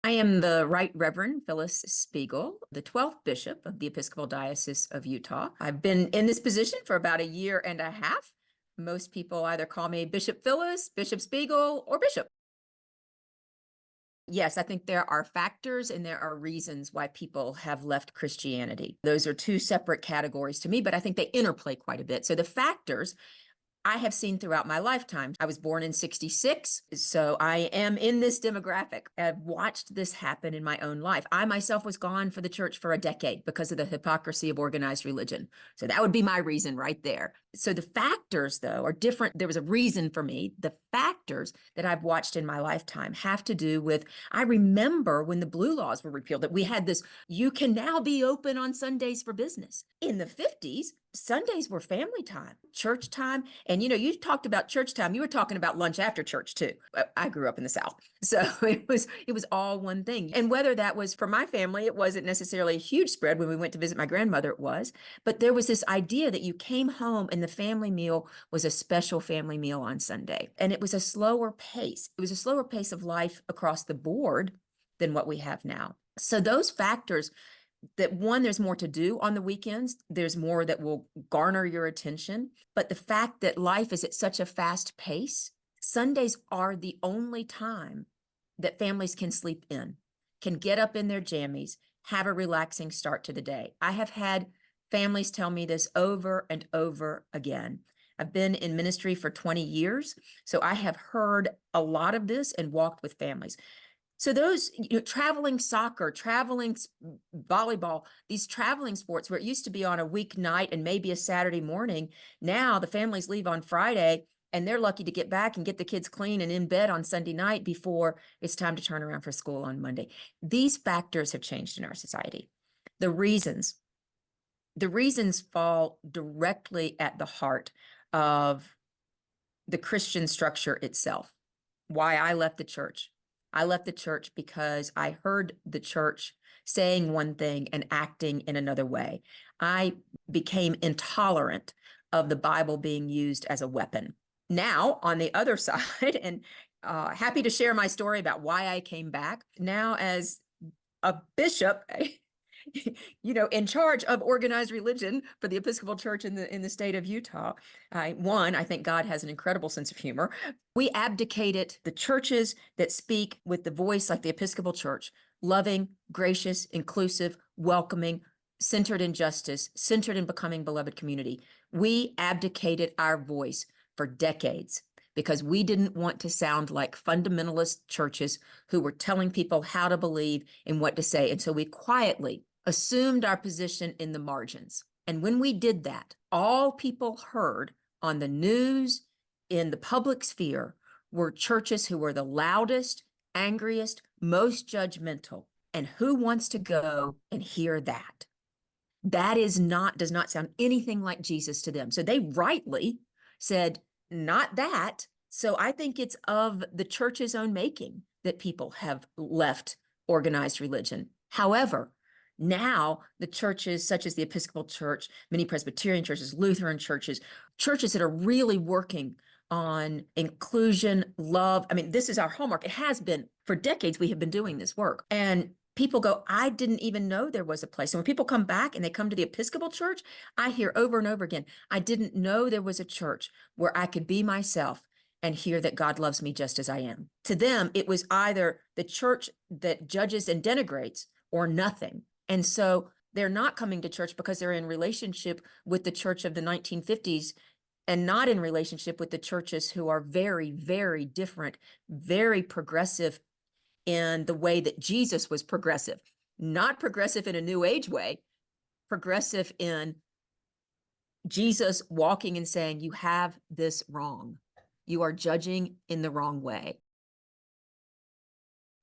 I am the Right Reverend Phyllis Spiegel, the 12th Bishop of the Episcopal Diocese of Utah. I've been in this position for about a year and a half. Most people either call me Bishop Phyllis, Bishop Spiegel, or Bishop. Yes, I think there are factors and there are reasons why people have left Christianity. Those are two separate categories to me, but I think they interplay quite a bit. So the factors I have seen throughout my lifetime. I was born in 66, so I am in this demographic. I've watched this happen in my own life. I myself was gone for the church for a decade because of the hypocrisy of organized religion. So that would be my reason right there. So the factors, though, are different. There was a reason for me. The factors that I've watched in my lifetime have to do with, I remember when the blue laws were repealed, that we had this, you can now be open on Sundays for business. In the 50s, Sundays were family time, church time. And, you talked about church time. You were talking about lunch after church, too. I grew up in the South. So it was all one thing. And whether that was for my family, it wasn't necessarily a huge spread. When we went to visit my grandmother, it was. But there was this idea that you came home and the family meal was a special family meal on Sunday. And it was a slower pace. It was a slower pace of life across the board than what we have now. So those factors, that one, there's more to do on the weekends. There's more that will garner your attention. But the fact that life is at such a fast pace, Sundays are the only time that families can sleep in, can get up in their jammies, have a relaxing start to the day. I have had families tell me this over and over again. I've been in ministry for 20 years, so I have heard a lot of this and walked with families. So those, traveling soccer, traveling volleyball, these traveling sports where it used to be on a weeknight and maybe a Saturday morning, now the families leave on Friday and they're lucky to get back and get the kids clean and in bed on Sunday night before it's time to turn around for school on Monday. These factors have changed in our society. The reasons fall directly at the heart of the Christian structure itself. Why I left the church. I left the church because I heard the church saying one thing and acting in another way. I became intolerant of the Bible being used as a weapon. Now, on the other side, and happy to share my story about why I came back. Now, as a bishop, in charge of organized religion for the Episcopal Church in the state of Utah. I think God has an incredible sense of humor. We abdicated the churches that speak with the voice like the Episcopal Church, loving, gracious, inclusive, welcoming, centered in justice, centered in becoming beloved community. We abdicated our voice for decades because we didn't want to sound like fundamentalist churches who were telling people how to believe and what to say. And so we quietly assumed our position in the margins. And when we did that, all people heard on the news, in the public sphere, were churches who were the loudest, angriest, most judgmental. And who wants to go and hear that? That does not sound anything like Jesus to them. So they rightly said, not that. So I think it's of the church's own making that people have left organized religion. However, now the churches such as the Episcopal Church, many Presbyterian churches, Lutheran churches that are really working on inclusion, love. I mean, this is our hallmark. It has been for decades. We have been doing this work. And people go, I didn't even know there was a place. And when people come back and they come to the Episcopal Church, I hear over and over again, I didn't know there was a church where I could be myself and hear that God loves me just as I am. To them, it was either the church that judges and denigrates or nothing. And so they're not coming to church because they're in relationship with the church of the 1950s and not in relationship with the churches who are very, very different, very progressive in the way that Jesus was progressive, not progressive in a new age way, progressive in Jesus walking and saying, you have this wrong. You are judging in the wrong way.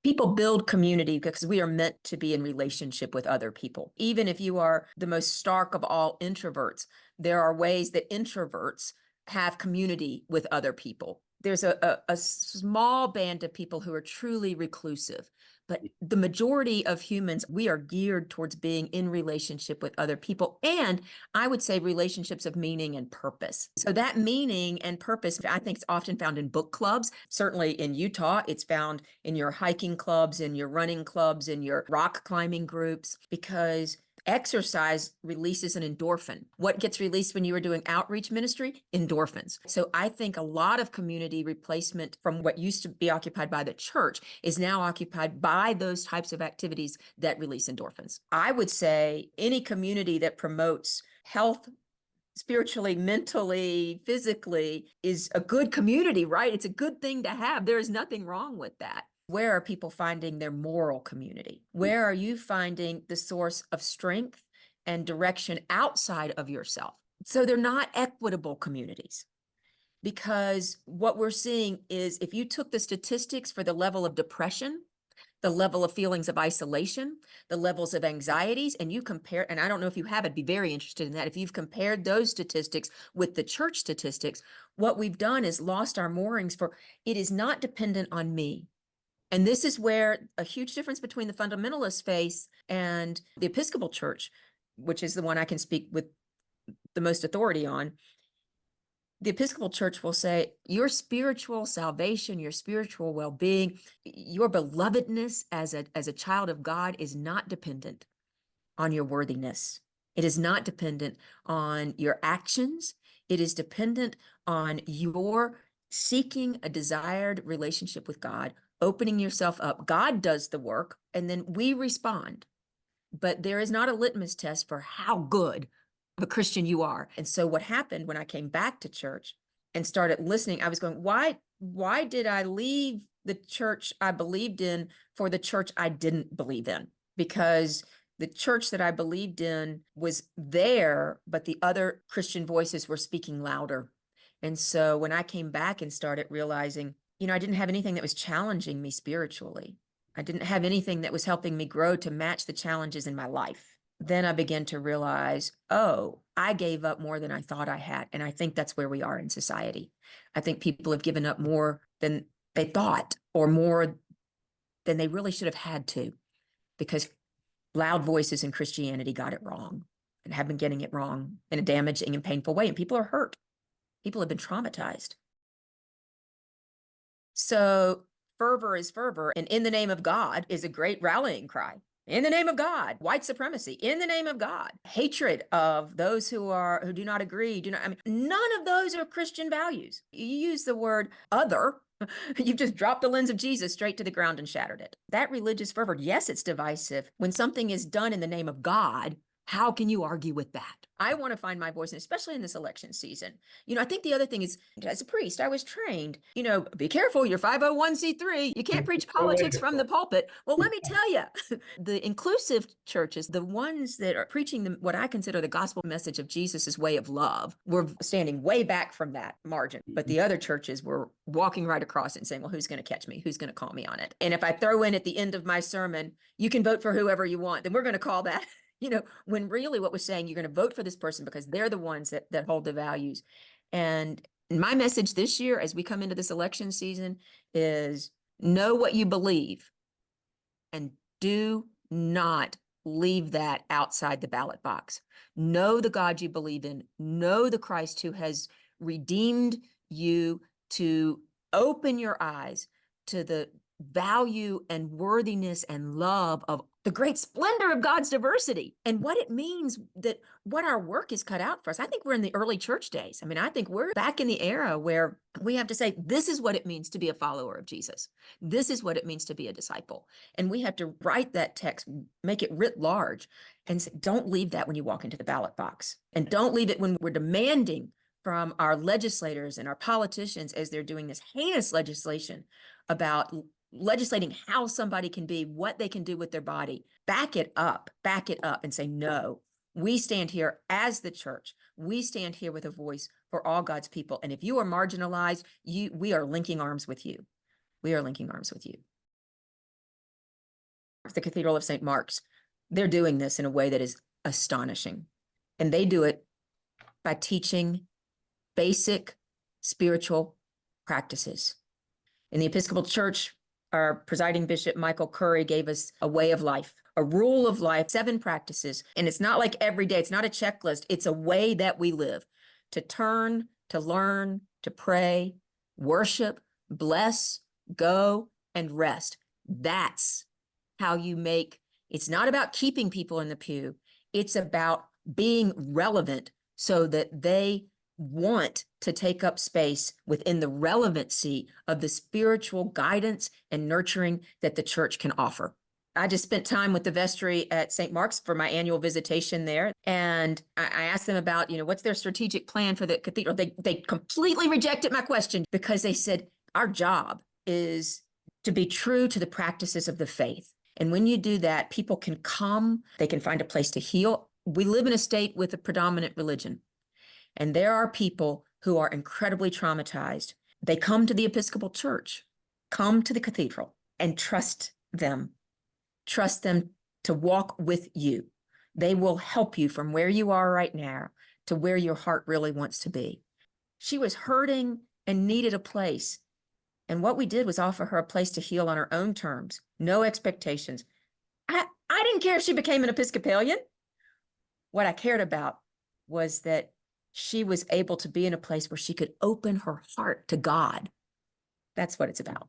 People build community because we are meant to be in relationship with other people. Even if you are the most stark of all introverts, there are ways that introverts have community with other people. there's a small band of people who are truly reclusive, but the majority of humans, we are geared towards being in relationship with other people. And I would say relationships of meaning and purpose. So that meaning and purpose, I think, is often found in book clubs. Certainly in Utah, it's found in your hiking clubs, in your running clubs, in your rock climbing groups, because exercise releases an endorphin. What gets released when you are doing outreach ministry? Endorphins. So I think a lot of community replacement from what used to be occupied by the church is now occupied by those types of activities that release endorphins. I would say any community that promotes health spiritually, mentally, physically is a good community, right? It's a good thing to have. There is nothing wrong with that. Where are people finding their moral community? Where are you finding the source of strength and direction outside of yourself? So they're not equitable communities, because what we're seeing is if you took the statistics for the level of depression, the level of feelings of isolation, the levels of anxieties, and you compare, and I don't know if you have, I'd be very interested in that. If you've compared those statistics with the church statistics, what we've done is lost our moorings for it is not dependent on me. And this is where a huge difference between the fundamentalist faith and the Episcopal Church, which is the one I can speak with the most authority on. The Episcopal Church will say your spiritual salvation, your spiritual well-being, your belovedness as a child of God is not dependent on your worthiness. It is not dependent on your actions. It is dependent on your seeking a desired relationship with God, opening yourself up. God does the work, and then we respond. But there is not a litmus test for how good of a Christian you are. And so what happened when I came back to church and started listening, I was going, why did I leave the church I believed in for the church I didn't believe in? Because the church that I believed in was there, but the other Christian voices were speaking louder. And so when I came back and started realizing, I didn't have anything that was challenging me spiritually. I didn't have anything that was helping me grow to match the challenges in my life. Then I began to realize, oh, I gave up more than I thought I had. And I think that's where we are in society. I think people have given up more than they thought, or more than they really should have had to, because loud voices in Christianity got it wrong and have been getting it wrong in a damaging and painful way. And people are hurt. People have been traumatized. So fervor is fervor, and in the name of God is a great rallying cry. In the name of God, white supremacy, in the name of God, hatred of those who do not agree, none of those are Christian values. You use the word other, you've just dropped the lens of Jesus straight to the ground and shattered it. That religious fervor, yes, it's divisive. When something is done in the name of God, how can you argue with that? I want to find my voice, and especially in this election season. I think the other thing is, as a priest, I was trained, be careful, you're 501c3. You can't preach politics from the pulpit. Well, let me tell you, the inclusive churches, the ones that are preaching what I consider the gospel message of Jesus's way of love, were standing way back from that margin. But the other churches were walking right across it and saying, well, who's going to catch me? Who's going to call me on it? And if I throw in at the end of my sermon, you can vote for whoever you want, then we're going to call that when really what we're saying, you're going to vote for this person because they're the ones that hold the values. And my message this year, as we come into this election season, is know what you believe and do not leave that outside the ballot box. Know the God you believe in. Know the Christ who has redeemed you, to open your eyes to the value and worthiness and love of the great splendor of God's diversity, and what it means, that what our work is cut out for us. I think we're in the early church days. I think we're back in the era where we have to say, this is what it means to be a follower of Jesus. This is what it means to be a disciple. And we have to write that text, make it writ large, and say, don't leave that when you walk into the ballot box. And don't leave it when we're demanding from our legislators and our politicians, as they're doing this heinous legislation about legislating how somebody can be, what they can do with their body. Back it up and say, no, we stand here as the church. We stand here with a voice for all God's people. And if you are marginalized, we are linking arms with you. We are linking arms with you. The Cathedral of St. Mark's, they're doing this in a way that is astonishing. And they do it by teaching basic spiritual practices. In the Episcopal Church, our presiding bishop, Michael Curry, gave us a way of life, a rule of life, 7 practices. And it's not like every day, it's not a checklist. It's a way that we live: to turn, to learn, to pray, worship, bless, go, and rest. That's how you make, it's not about keeping people in the pew. It's about being relevant so that they want to take up space within the relevancy of the spiritual guidance and nurturing that the church can offer. I just spent time with the vestry at St. Mark's for my annual visitation there. And I asked them about, what's their strategic plan for the cathedral? They completely rejected my question because they said, our job is to be true to the practices of the faith. And when you do that, people can come, they can find a place to heal. We live in a state with a predominant religion. And there are people who are incredibly traumatized. They come to the Episcopal Church, come to the cathedral, and trust them. Trust them to walk with you. They will help you from where you are right now to where your heart really wants to be. She was hurting and needed a place. And what we did was offer her a place to heal on her own terms, no expectations. I didn't care if she became an Episcopalian. What I cared about was that she was able to be in a place where she could open her heart to God. That's what it's about.